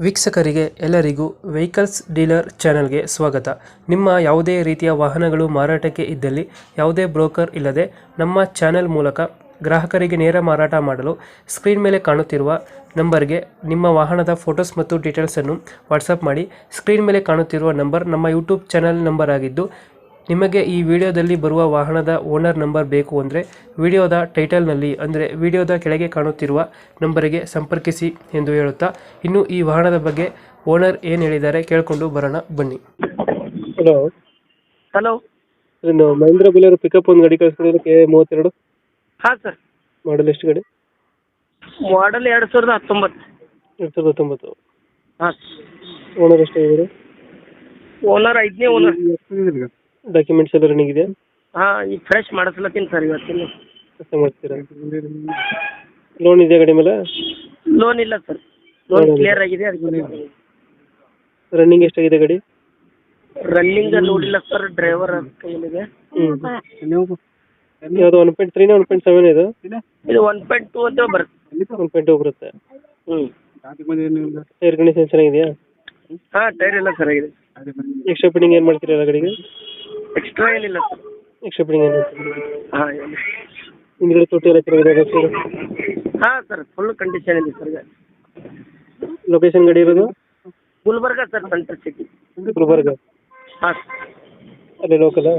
ವೀಕ್ಷಕರಿಗೆ ಎಲ್ಲರಿಗೂ vehicles dealer ಚಾನೆಲ್ಗೆ ಸ್ವಾಗತ. ನಿಮ್ಮ ಯಾವುದೇ ರೀತಿಯ ವಾಹನಗಳು ಮಾರಾಟಕ್ಕೆ ಇದ್ದಲ್ಲಿ ಯಾವುದೇ ಬ್ರೋಕರ್ ಇಲ್ಲದೆ ನಮ್ಮ ಚಾನೆಲ್ ಮೂಲಕ ಗ್ರಾಹಕರಿಗೆ ನೇರ ಮಾರಾಟ ಮಾಡಲು ಸ್ಕ್ರೀನ್ ಮೇಲೆ ಕಾಣುತ್ತಿರುವ ನಂಬರ್ಗೆ ನಿಮ್ಮ ವಾಹನದ ಫೋಟೋಸ್ ಮತ್ತು ಡೀಟೇಲ್ಸನ್ನು ವಾಟ್ಸಪ್ ಮಾಡಿ. ಸ್ಕ್ರೀನ್ ಮೇಲೆ ಕಾಣುತ್ತಿರುವ ನಂಬರ್ ನಮ್ಮ ಯೂಟ್ಯೂಬ್ ಚಾನೆಲ್ ನಂಬರ್ ಆಗಿದ್ದು, ನಿಮಗೆ ಈ ವಿಡಿಯೋದಲ್ಲಿ ಬರುವ ವಾಹನದ ಓನರ್ ನಂಬರ್ ಬೇಕು ಅಂದರೆ ವಿಡಿಯೋದ ಟೈಟಲ್ನಲ್ಲಿ ಅಂದರೆ ವಿಡಿಯೋದ ಕೆಳಗೆ ಕಾಣುತ್ತಿರುವ ನಂಬರಿಗೆ ಸಂಪರ್ಕಿಸಿ ಎಂದು ಹೇಳುತ್ತಾ, ಇನ್ನು ಈ ವಾಹನದ ಬಗ್ಗೆ ಓನರ್ ಏನು ಹೇಳಿದ್ದಾರೆ ಕೇಳಿಕೊಂಡು ಬರೋಣ ಬನ್ನಿ. Hello hello. ಇನ್ನು ಮಹೇಂದ್ರ ಬುಲೆರೋ ಪಿಕಪ್ ಒಂದು ಗಾಡಿ ಕಳಿಸ್ಕೊಡಿದ್ರೆ K32 ಹಾಂ ಸರ್. ಮಾಡಲ್ ಎಷ್ಟು ಗಾಡಿ? ಮಾಡಲ್ 2019. 2019. ಹಾಂ. ಓನರ್ ಎಷ್ಟಾಗಿದ್ದಾರೆ? ಓನರ್ 5ನೇ ಓನರ್. ಡಾಕ್ಯುಮೆಂಟ್ಸ್ ಎಲ್ಲ ರನ್ನಿಂಗ್ ಇದೆಯಾ? ಹಾಂ, ಈಗ ಫ್ರೆಶ್ ಮಾಡಿಸ್ಲತ್ತೀನಿ ಸರ್ ಇವತ್ತಿನ. ಕೆಲಸ ಮಾಡ್ತೀರಾ? ಲೋನ್ ಇದೆಯಾ ಗಾಡಿ ಮೇಲೆ? ಲೋನ್ ಇಲ್ಲ ಸರ್, ಲೋನ್ ಕ್ಲಿಯರ್ ಆಗಿದೆ. ಅದಕ್ಕೆ ರನ್ನಿಂಗ್ ಎಷ್ಟಾಗಿದೆ ಗಾಡಿ? ರನ್ನಿಂಗ್ ನೋಡಿಲ್ಲ ಸರ್, ಡ್ರೈವರ್ ಕೈಯಲ್ಲಿದೆ. ಯಾವುದು 1.3 1.7 ಇದು? ಇದು 1.2 ಅಂತ ಬರುತ್ತೆ. 1.2 ಬರುತ್ತೆ. ಹ್ಞೂ. ಟೈರ್ ಕಂಡೀಷನ್ ಚೆನ್ನಾಗಿದೆಯಾ? ಹಾಂ, ಟೈರ್ ಎಲ್ಲ ಸರಿಯಾಗಿದೆ. ಎಕ್ಸ್ಟ್ರಾ ಫಿಟ್ಟಿಂಗ್ ಏನು ಮಾಡ್ತೀರಾ ಗಾಡಿಗೆ? ಎಕ್ಸ್ಟ್ರಾ ಏನಿಲ್ಲ ಸರ್. ಎಕ್ಸ್ಟ್ರಾ ಫಿಟ್ಟಿಂಗ್ ಏನು ಮಾಡ್ತೀರಾ? ಹಾಂ, ಏನು. ಹಿಂದ್ಗಡೆ ತೊಟ್ಟಿ ಎಲ್ಲ ಚೆನ್ನಾಗಿದೆ ಸರ್? ಹಾಂ ಸರ್, ಫುಲ್ ಕಂಡೀಷನ್ ಇದೆ ಸರ್. ಲೊಕೇಶನ್ ಗಾಡಿ ಇರೋದು? Gulbarga sir, central city. Gulbarga? ಹಾಂ. ಅಲ್ಲೇ ಲೋಕಲಾ?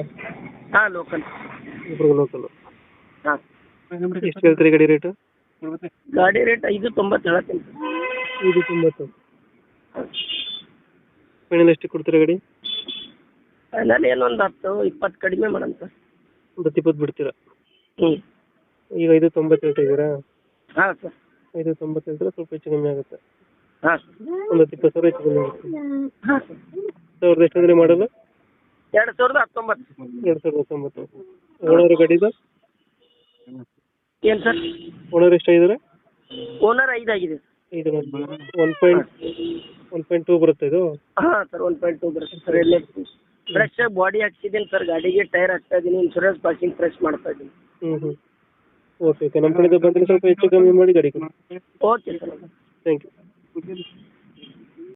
ಹಾಂ, ಲೋಕಲ್. ಗುಲ್ಬರ್ಗ ಲೋಕಲ್. ಹಾಂ. ಎಷ್ಟು ಹೇಳ್ತೀರಿ ಗಾಡಿ ರೇಟು? ಗಾಡಿ ರೇಟ್ 590 ಹೇಳತ್ತೀನಿ ಸರ್. 590. ಫೈನಲ್ ಎಷ್ಟು ಕೊಡ್ತೀರಾ ಗಾಡಿ? ಫೈನಲ್ ಏನೊಂದು 10-20 ಕಡಿಮೆ ಮಾಡೋಣ ಸರ್. ಒಂದು 20 ಬಿಡ್ತೀರಾ? ಹ್ಞೂ. ಈಗ 590 ಹೇಳ್ತಿದ್ದೀರಾ? ಹಾಂ ಸರ್. 590 ಹೇಳಿದ್ರೆ ಸ್ವಲ್ಪ ಹೆಚ್ಚು ಕಮ್ಮಿ ಆಗುತ್ತೆ. ಹಾಂ. ಒಂದು 20,000 ಹೆಚ್ಚು ಕಮ್ಮಿ ಆಗುತ್ತೆ. ಹಾಂ ಸರ್. 1000 ಎಷ್ಟು ಅಂದರೆ ಮಾಡಲು? 2019. 2019. ಓನರ್ ಗಾಡಿದು? ಏನು ಸರ್? ಓನರ್ ಎಷ್ಟಾಗಿದ್ದಾರೆ? ಓನರ್ 5 ಆಗಿದೆ. 5. 1.2 ಬರುತ್ತೆ ಇದು? ಹಾಂ ಸರ್, 1.2 ಬರುತ್ತೆ ಸರ್. ಎಲ್ಲ ಫ್ರೆಶ್ ಬಾಡಿ ಹಾಕ್ಸಿದ್ದೀನಿ ಸರ್ ಗಾಡಿಗೆ, ಟೈರ್ ಹಾಕ್ತಾ ಇದ್ದೀನಿ, ಇನ್ಶೂರೆನ್ಸ್ ಪಾಸಿಂಗ್ ಫ್ರೆಶ್ ಮಾಡ್ತಾ ಇದ್ದೀನಿ. ಹ್ಞೂ. ಓಕೆ ನಮ್ಮ ಕಡೆಯಿಂದ ಬಂದರೆ ಸ್ವಲ್ಪ ಹೆಚ್ಚು ಕಮ್ಮಿ ಮಾಡಿ ಗಾಡಿ ಕೊಡಿ. Okay sir. Thank you.